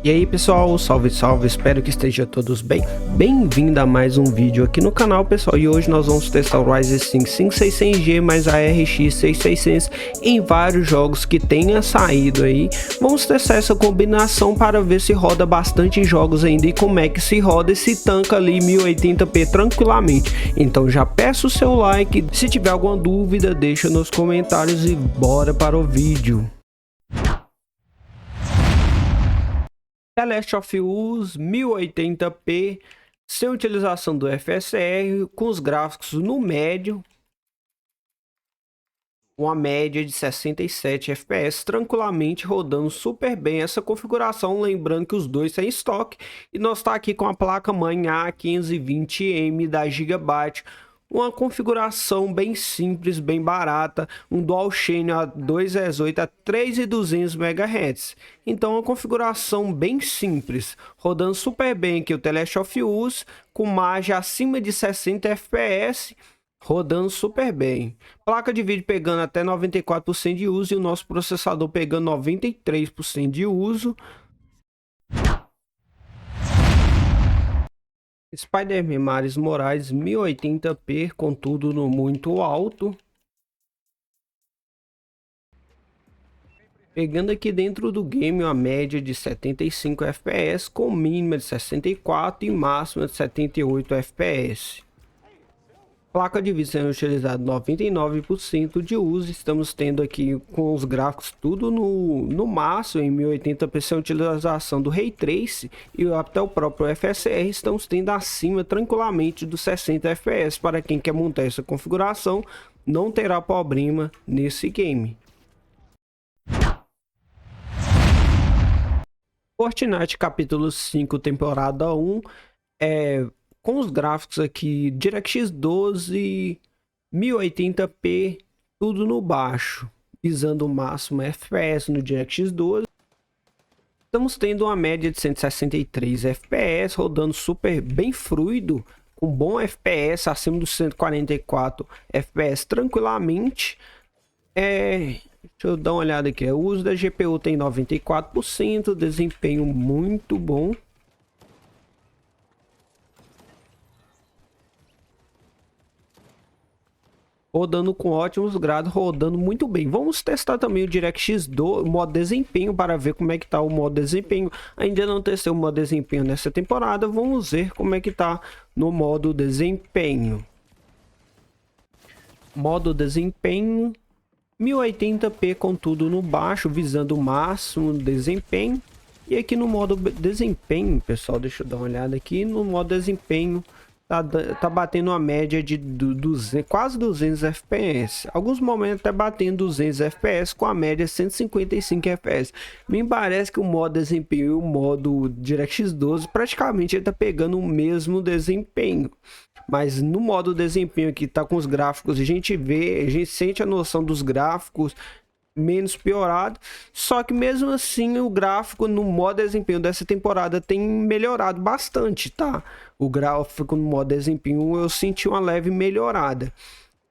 E aí pessoal, salve salve, espero que estejam todos bem. Bem-vindo a mais um vídeo aqui no canal pessoal, e hoje nós vamos testar o Ryzen 5 5600G mais a RX 6600 em vários jogos que tenha saído aí. Vamos testar essa combinação para ver se roda bastante jogos ainda e como é que se roda e se tanca ali 1080p tranquilamente. Então já peço o seu like, se tiver alguma dúvida deixa nos comentários e bora para o vídeo. The Last of Us 1080p, sem utilização do FSR, com os gráficos no médio, uma média de 67 FPS, tranquilamente rodando super bem essa configuração, lembrando que os dois têm estoque, e nós está aqui com a placa-mãe A520M da Gigabyte, uma configuração bem simples, bem barata, um DualShane A2S8 a 3200 MHz. Então uma configuração bem simples, rodando super bem aqui o The Last of Us, com margem acima de 60 FPS, rodando super bem. Placa de vídeo pegando até 94% de uso e o nosso processador pegando 93% de uso. Spider-Man Miles Morales 1080p, contudo no muito alto. Pegando aqui dentro do game uma média de 75 FPS, com mínima de 64 e máxima de 78 FPS. Placa de vídeo sendo utilizada 99% de uso. Estamos tendo aqui com os gráficos tudo no máximo em 1080p, sem utilização do Ray Trace e até o próprio FSR. Estamos tendo acima tranquilamente dos 60 FPS. Para quem quer montar essa configuração, não terá problema nesse game. Fortnite capítulo 5 temporada 1 com os gráficos aqui DirectX 12 1080p, tudo no baixo, visando o máximo FPS no DirectX 12. Estamos tendo uma média de 163 FPS, rodando super bem fluido, com bom FPS acima dos 144 FPS tranquilamente. Deixa eu dar uma olhada aqui, o uso da GPU tem 94%, desempenho muito bom. Rodando com ótimos grados, rodando muito bem. Vamos testar também o DirectX 2, o modo desempenho, para ver como é que tá o modo desempenho. Ainda não testei o modo desempenho nessa temporada, vamos ver como é que tá no modo desempenho. Modo desempenho 1080p, com tudo no baixo, visando o máximo desempenho. E aqui no modo desempenho, pessoal, deixa eu dar uma olhada aqui no modo desempenho. Tá batendo uma média de quase 200 FPS. Alguns momentos até batendo 200 FPS, com a média 155 FPS. Me parece que o modo desempenho e o modo DirectX 12 praticamente ele tá pegando o mesmo desempenho. Mas no modo desempenho aqui tá com os gráficos, a gente sente a noção dos gráficos menos piorado, só que mesmo assim o gráfico no modo desempenho dessa temporada tem melhorado bastante, tá? O gráfico no modo desempenho eu senti uma leve melhorada.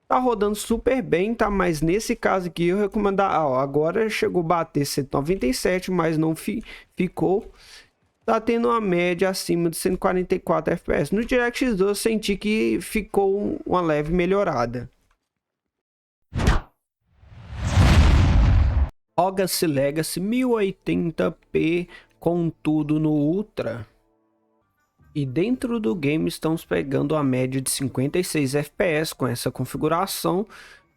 Tá rodando super bem, tá? Mas nesse caso aqui eu recomendo, agora chegou a bater 197, mas não ficou. Tá tendo uma média acima de 144 FPS. No DirectX 12 eu senti que ficou uma leve melhorada. Hogwarts Legacy 1080p, com tudo no Ultra. E dentro do game estamos pegando a média de 56 FPS com essa configuração.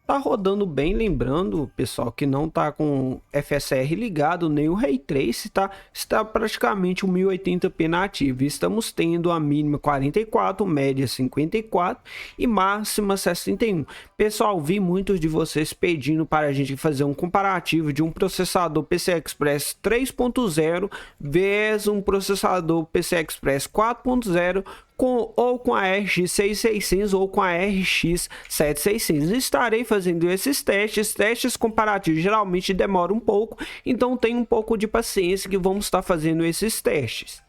Tá rodando bem, lembrando pessoal que não tá com FSR ligado nem o Ray Trace, tá? Está praticamente o 1080p nativo. Estamos tendo a mínima 44, média 54 e máxima 61. Pessoal, vi muitos de vocês pedindo para a gente fazer um comparativo de um processador PCI Express 3.0 versus um processador PCI Express 4.0 ou com a RX 6600 ou com a RX 7600. Estarei fazendo esses testes comparativos geralmente demoram um pouco, então tenha um pouco de paciência que vamos estar fazendo esses testes.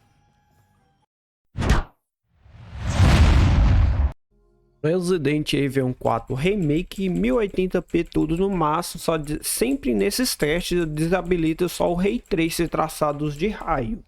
Resident Evil 4 Remake 1080p, tudo no máximo, sempre nesses testes eu desabilito só o Ray Trace traçados de raio.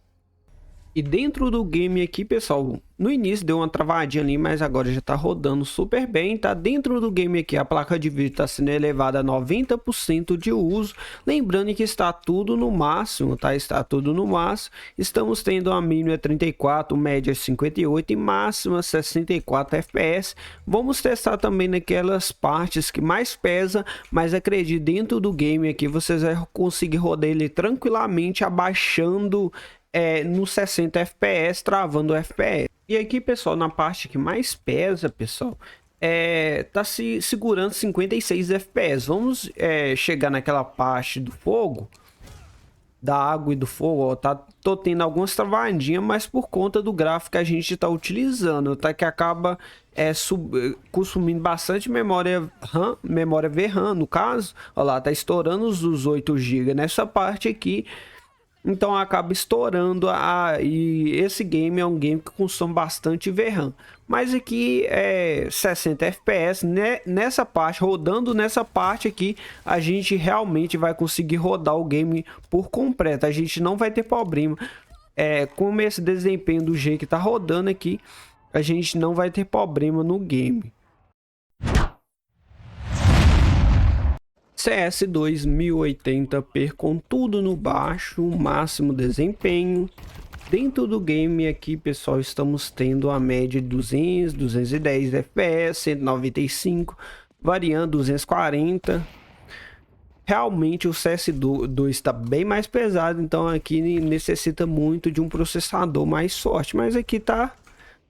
E dentro do game aqui, pessoal, no início deu uma travadinha ali, mas agora já tá rodando super bem, tá? Dentro do game aqui, a placa de vídeo tá sendo elevada a 90% de uso. Lembrando que está tudo no máximo, tá? Está tudo no máximo. Estamos tendo a mínima 34, média 58 e máxima 64 FPS. Vamos testar também naquelas partes que mais pesa, mas acredite, dentro do game aqui vocês vão conseguir rodar ele tranquilamente, abaixando no 60 FPS, travando o FPS. E aqui, pessoal, na parte que mais pesa, pessoal, tá se segurando 56 FPS. Vamos chegar naquela parte do fogo, da água e do fogo, ó, tô tendo algumas travadinhas, mas por conta do gráfico que a gente tá utilizando, tá? Que acaba consumindo bastante memória RAM, memória VRAM, no caso. Ó lá, tá estourando os 8 GB nessa parte aqui. Então acaba estourando e esse game é um game que consome bastante VRAM. Mas aqui é 60 FPS, né? Nessa parte, rodando nessa parte aqui, a gente realmente vai conseguir rodar o game por completo. A gente não vai ter problema. Com esse desempenho do jeito que tá rodando aqui, a gente não vai ter problema no game. CS 2080p com tudo no baixo, máximo desempenho. Dentro do game aqui, pessoal, estamos tendo a média de 200, 210 FPS, 195, variando 240. Realmente o CS2 está bem mais pesado, então aqui necessita muito de um processador mais forte, mas aqui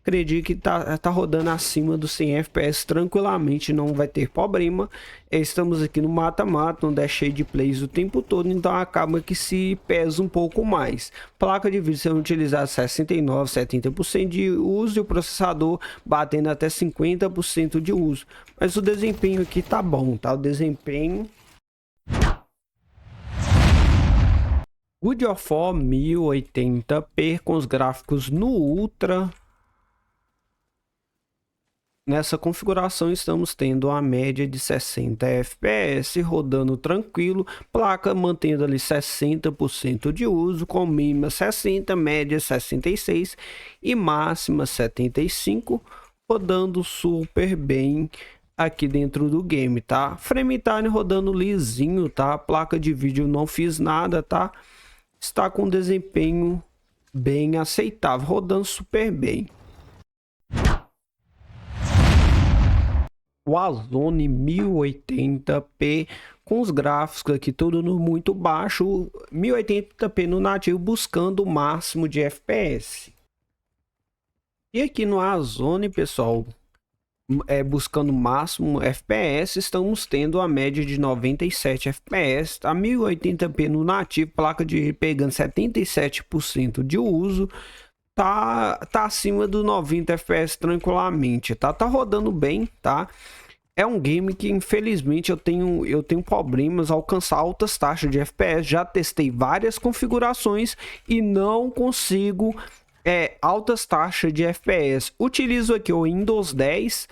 acredito que tá rodando acima dos 100 FPS tranquilamente, não vai ter problema. Estamos aqui no mata-mata, não deixei de plays o tempo todo, então acaba que se pesa um pouco mais. Placa de vídeo sendo utilizada 69, 70% de uso e o processador batendo até 50% de uso. Mas o desempenho aqui tá bom, tá? O desempenho God of War 1080p com os gráficos no Ultra. Nessa configuração estamos tendo a média de 60 FPS, rodando tranquilo, placa mantendo ali 60% de uso, com mínima 60, média 66 e máxima 75, rodando super bem aqui dentro do game, tá? Frame time rodando lisinho, tá? Placa de vídeo não fiz nada, tá? Está com desempenho bem aceitável, rodando super bem. Warzone 1080p com os gráficos aqui tudo no muito baixo, 1080p no nativo, buscando o máximo de FPS. E aqui no Warzone, pessoal, buscando o máximo FPS, estamos tendo a média de 97 FPS, a 1080p no nativo, placa de pegando 77% de uso. Tá acima do 90 FPS tranquilamente, tá rodando bem, tá? É um game que infelizmente eu tenho problemas a alcançar altas taxas de FPS. Já testei várias configurações e não consigo altas taxas de FPS. Utilizo aqui o Windows 10,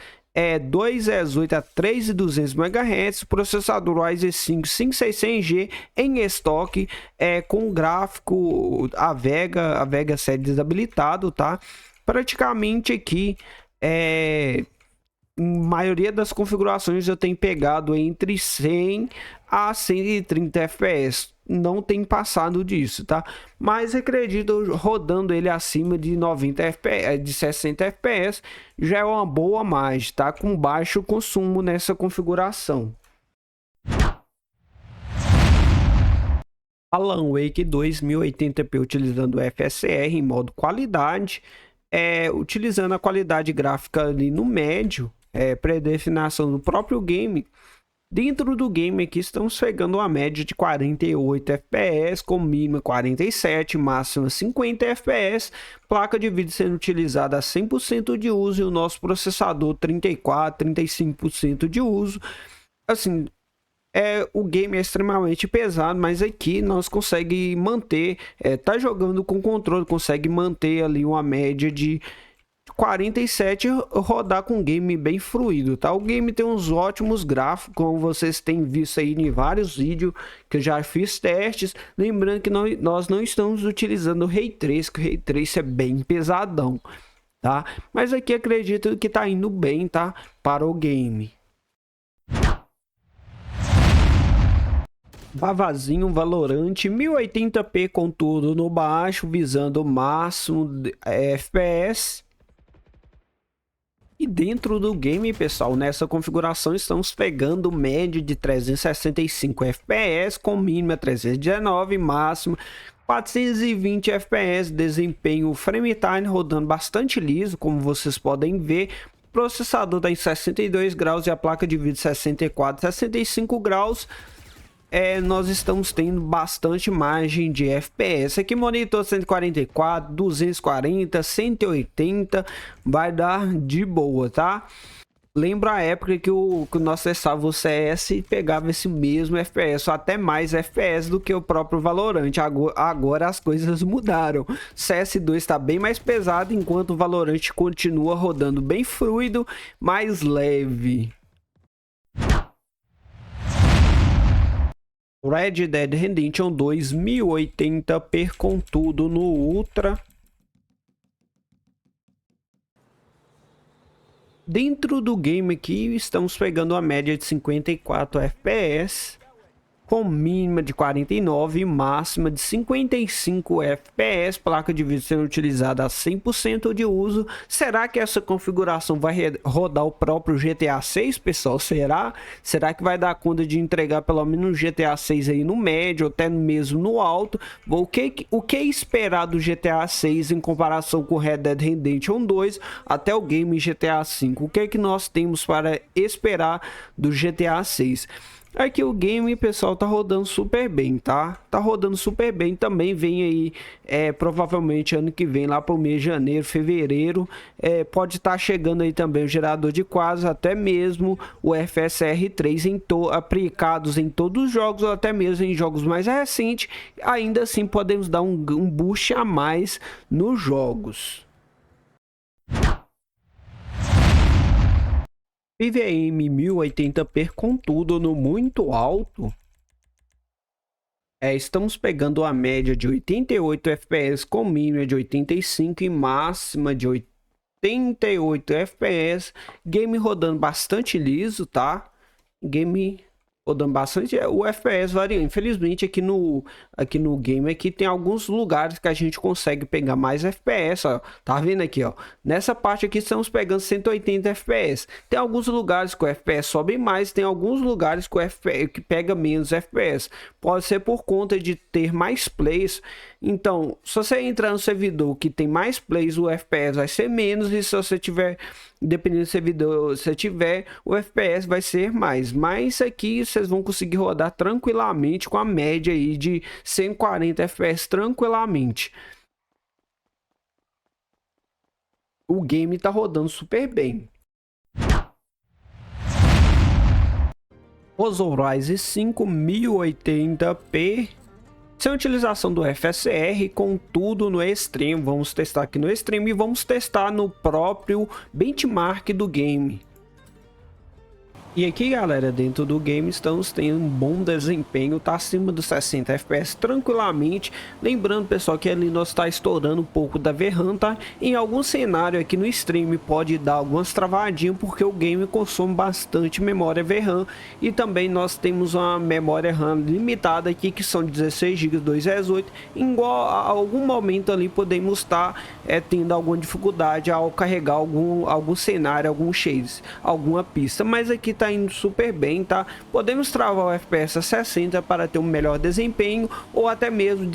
2.8 a 3.200 MHz, processador Ryzen 5 5600G em estoque, com gráfico a Vega 7 desabilitado, tá? Praticamente aqui maioria das configurações eu tenho pegado entre 100 a 130 FPS, não tem passado disso, tá? Mas acredito, rodando ele acima de 90 FPS, de 60 FPS, já é uma boa margem, tá? Com baixo consumo nessa configuração. Alan Wake 2 1080p utilizando FSR em modo qualidade, utilizando a qualidade gráfica ali no médio, predefinição do próprio game. Dentro do game aqui estamos pegando uma média de 48 FPS, com mínima 47, máxima 50 FPS, placa de vídeo sendo utilizada a 100% de uso e o nosso processador 34, 35% de uso. Assim, o game é extremamente pesado, mas aqui nós conseguimos manter, tá jogando com controle, consegue manter ali uma média de 47 rodar com game bem fluido, tá? O game tem uns ótimos gráficos, como vocês têm visto aí em vários vídeos que eu já fiz testes. Lembrando que nós não estamos utilizando o Ray Trace, que o Ray Trace é bem pesadão, tá? Mas aqui acredito que tá indo bem, tá? Para o game. Vavazinho Valorant 1080p com tudo no baixo, visando o máximo FPS. E dentro do game, pessoal, nessa configuração estamos pegando média de 365 FPS com mínima 319, máximo 420 FPS, desempenho frame time rodando bastante liso, como vocês podem ver. Processador está em 62 graus e a placa de vídeo 64, 65 graus. Nós estamos tendo bastante margem de FPS. Aqui monitor 144, 240, 180, vai dar de boa, tá? Lembra a época que nós testava o CS e pegava esse mesmo FPS, ou até mais FPS do que o próprio Valorant. Agora as coisas mudaram. CS2 está bem mais pesado, enquanto o Valorant continua rodando bem fluido, mais leve. Red Dead Redemption 2 1080p com tudo no Ultra. Dentro do game aqui estamos pegando a média de 54 FPS com mínima de 49 e máxima de 55 FPS, placa de vídeo sendo utilizada a 100% de uso. Será que essa configuração vai rodar o próprio GTA 6, pessoal? Será que vai dar conta de entregar pelo menos GTA 6 aí no médio, ou até mesmo no alto? O que esperar do GTA 6 em comparação com Red Dead Redemption 2 até o game GTA 5? O que nós temos para esperar do GTA 6? Aqui o game, pessoal, tá rodando super bem, tá? Tá rodando super bem. Também vem aí, provavelmente ano que vem, lá pro mês de janeiro, fevereiro, pode estar chegando aí também o gerador de quadros, até mesmo o FSR3 aplicados em todos os jogos, ou até mesmo em jogos mais recentes. Ainda assim podemos dar um boost a mais nos jogos. PVM 1080p com tudo no muito alto. Estamos pegando a média de 88 FPS com mínima de 85 e máxima de 88 FPS. Game rodando bastante liso, tá? Game rodando bastante, o FPS varia. Infelizmente aqui no game aqui tem alguns lugares que a gente consegue pegar mais FPS, ó. Tá vendo aqui, ó? Nessa parte aqui estamos pegando 180 FPS. Tem alguns lugares que o FPS sobe mais, tem alguns lugares que o FPS que pega menos FPS. Pode ser por conta de ter mais plays. Então, se você entrar no servidor que tem mais plays, o FPS vai ser menos, e se você tiver, dependendo do servidor, se tiver, o FPS vai ser mais. Mas aqui vocês vão conseguir rodar tranquilamente com a média aí de 140 FPS tranquilamente. O game tá rodando super bem. Forza Horizon 5 1080p sem utilização do FSR, com tudo no extremo. Vamos testar aqui no extremo e vamos testar no próprio benchmark do game. E aqui, galera, dentro do game estamos tendo um bom desempenho, tá acima dos 60 FPS tranquilamente. Lembrando, pessoal, que ali nós está estourando um pouco da VRAM, tá? Em algum cenário aqui no stream pode dar algumas travadinhas, porque o game consome bastante memória VRAM, e também nós temos uma memória RAM limitada aqui, que são 16 GB 218. Em algum momento ali podemos estar tendo alguma dificuldade ao carregar algum cenário, algum shades, alguma pista, mas aqui tá indo super bem, tá? Podemos travar o FPS a 60 para ter um melhor desempenho, ou até mesmo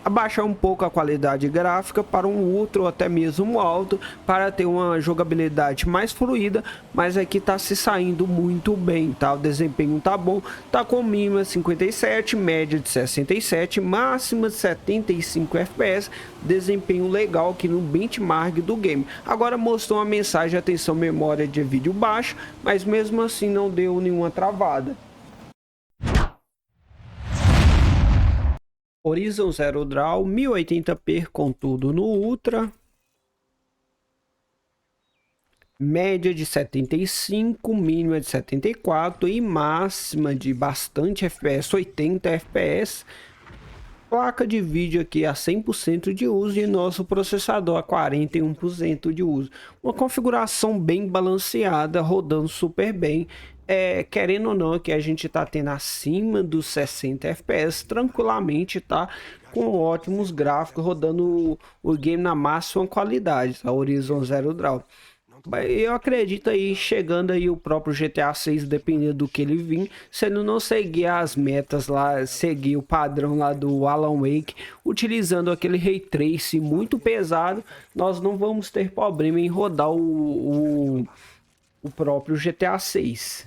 abaixar um pouco a qualidade gráfica para um ultra ou até mesmo um alto, para ter uma jogabilidade mais fluida. Mas aqui tá se saindo muito bem, tá? O desempenho tá bom, tá com mínima 57, média de 67, máxima de 75 FPS, desempenho legal aqui no benchmark do game. Agora mostrou uma mensagem de atenção, memória de vídeo baixa, mas mesmo assim não deu nenhuma travada. Horizon Zero Dawn 1080p com tudo no Ultra. média de 75, mínima de 74 e máxima de bastante FPS, 80 FPS. Placa de vídeo aqui a 100% de uso e nosso processador a 41% de uso. Uma configuração bem balanceada, rodando super bem. Querendo ou não, aqui a gente tá tendo acima dos 60 FPS tranquilamente, tá? Com ótimos gráficos, rodando o game na máxima qualidade, tá? Horizon Zero Dawn. Eu acredito aí, chegando aí o próprio GTA 6, dependendo do que ele vir, se ele não seguir as metas lá, seguir o padrão lá do Alan Wake, utilizando aquele Ray Tracing muito pesado, nós não vamos ter problema em rodar o próprio GTA 6.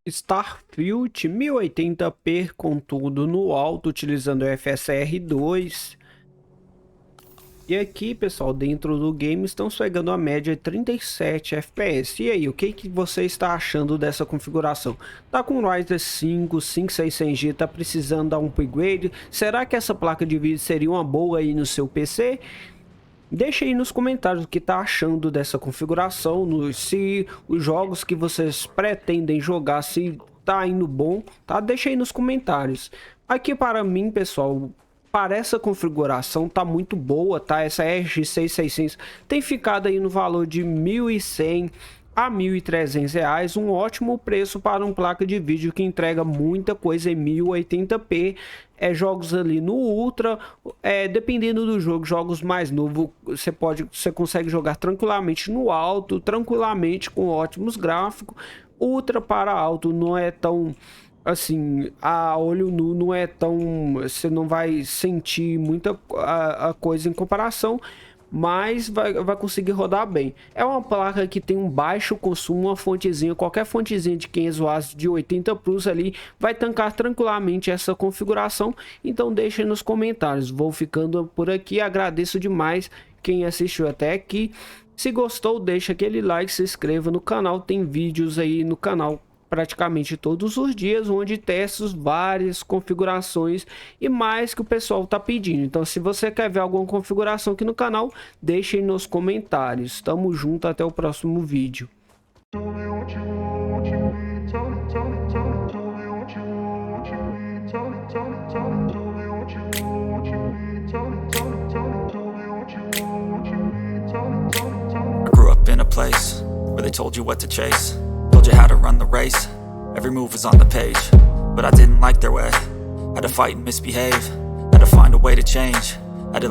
Starfield 1080p com tudo no alto, utilizando o FSR 2. E aqui, pessoal, dentro do game estão chegando a média de 37 FPS. E aí, o que você está achando dessa configuração? Tá com Ryzen 5 5600G, tá precisando dar um upgrade? Será que essa placa de vídeo seria uma boa aí no seu PC? Deixa aí nos comentários o que tá achando dessa configuração, se os jogos que vocês pretendem jogar, se tá indo bom, tá? Deixa aí nos comentários. Aqui para mim, pessoal, para essa configuração tá muito boa, tá? Essa RX 6600 tem ficado aí no valor de R$ 1.100 a R$ 1.300, um ótimo preço para uma placa de vídeo que entrega muita coisa em 1080p. Jogos ali no Ultra, dependendo do jogo, jogos mais novos, você consegue jogar tranquilamente no alto, tranquilamente com ótimos gráficos. Ultra para alto não é tão assim, a olho nu não é tão, você não vai sentir muita a coisa em comparação, mas vai conseguir rodar bem. É uma placa que tem um baixo consumo, uma fontezinha, qualquer fontezinha de 500 watts de 80 plus ali vai tancar tranquilamente essa configuração. Então deixem nos comentários. Vou ficando por aqui, agradeço demais quem assistiu até aqui. Se gostou, deixa aquele like, se inscreva no canal, tem vídeos aí no canal praticamente todos os dias, onde testo várias configurações e mais que o pessoal tá pedindo. Então, se você quer ver alguma configuração aqui no canal, deixe aí nos comentários. Tamo junto, até o próximo vídeo. I grew up in a place where they told you what to chase, told you how to run the race, every move was on the page. But I didn't like their way, had to fight and misbehave, had to find a way to change, had to